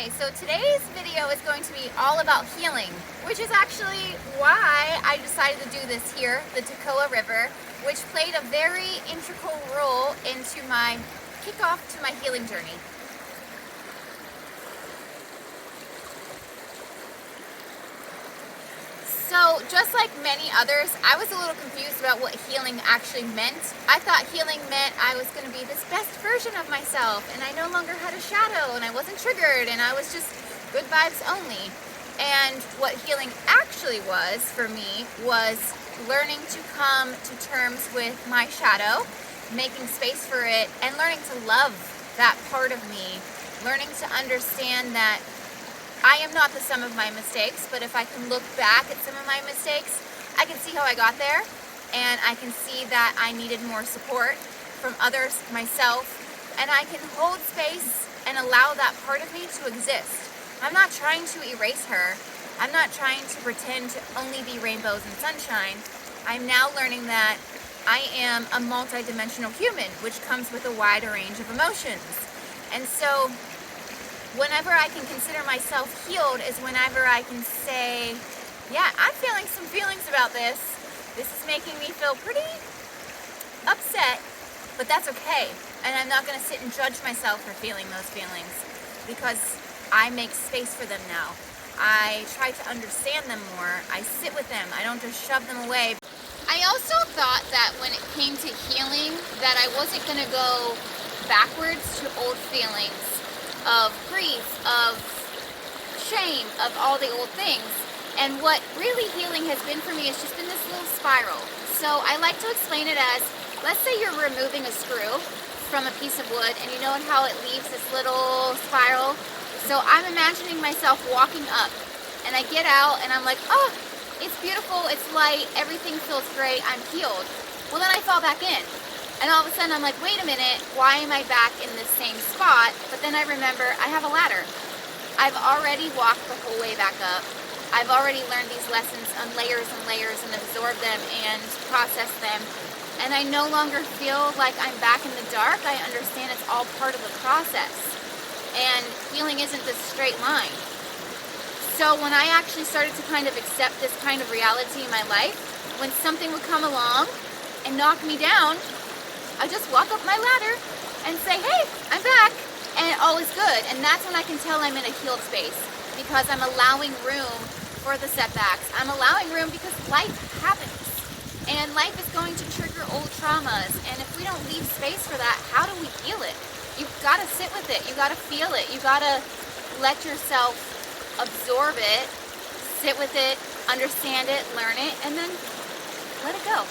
Okay, so today's video is going to be all about healing, which is actually why I decided to do this here, the Toccoa River, which played a very integral role into my kickoff to my healing journey. So just like many others, I was a little confused about what healing actually meant. I thought healing meant I was going to be this best version of myself and I no longer had a shadow and I wasn't triggered and I was just good vibes only. And what healing actually was for me was learning to come to terms with my shadow, making space for it, and learning to love that part of me, learning to understand that I am not the sum of my mistakes, but if I can look back at some of my mistakes, I can see how I got there, and I can see that I needed more support from others, myself, and I can hold space and allow that part of me to exist. I'm not trying to erase her. I'm not trying to pretend to only be rainbows and sunshine. I'm now learning that I am a multidimensional human, which comes with a wide range of emotions. And so whenever I can consider myself healed is whenever I can say, yeah, I'm feeling some feelings about this. This is making me feel pretty upset, but that's okay. And I'm not going to sit and judge myself for feeling those feelings because I make space for them now. I try to understand them more. I sit with them. I don't just shove them away. I also thought that when it came to healing that I wasn't going to go backwards to old feelings of grief, of shame, of all the old things. And what really healing has been for me has just been this little spiral. So I like to explain it as, let's say you're removing a screw from a piece of wood and you know how it leaves this little spiral. So I'm imagining myself walking up and I get out and I'm like, oh, it's beautiful, it's light, everything feels great, I'm healed. Well, then I fall back in. And all of a sudden I'm like, wait a minute, why am I back in the same spot? But then I remember I have a ladder. I've already walked the whole way back up. I've already learned these lessons on layers and layers and absorbed them and processed them. And I no longer feel like I'm back in the dark. I understand it's all part of the process. And healing isn't this straight line. So when I actually started to kind of accept this kind of reality in my life, when something would come along and knock me down, I just walk up my ladder and say, hey, I'm back, and all is good. And that's when I can tell I'm in a healed space because I'm allowing room for the setbacks. I'm allowing room because life happens. And life is going to trigger old traumas. And if we don't leave space for that, how do we heal it? You've got to sit with it. You've got to feel it. You've got to let yourself absorb it, sit with it, understand it, learn it, and then let it go.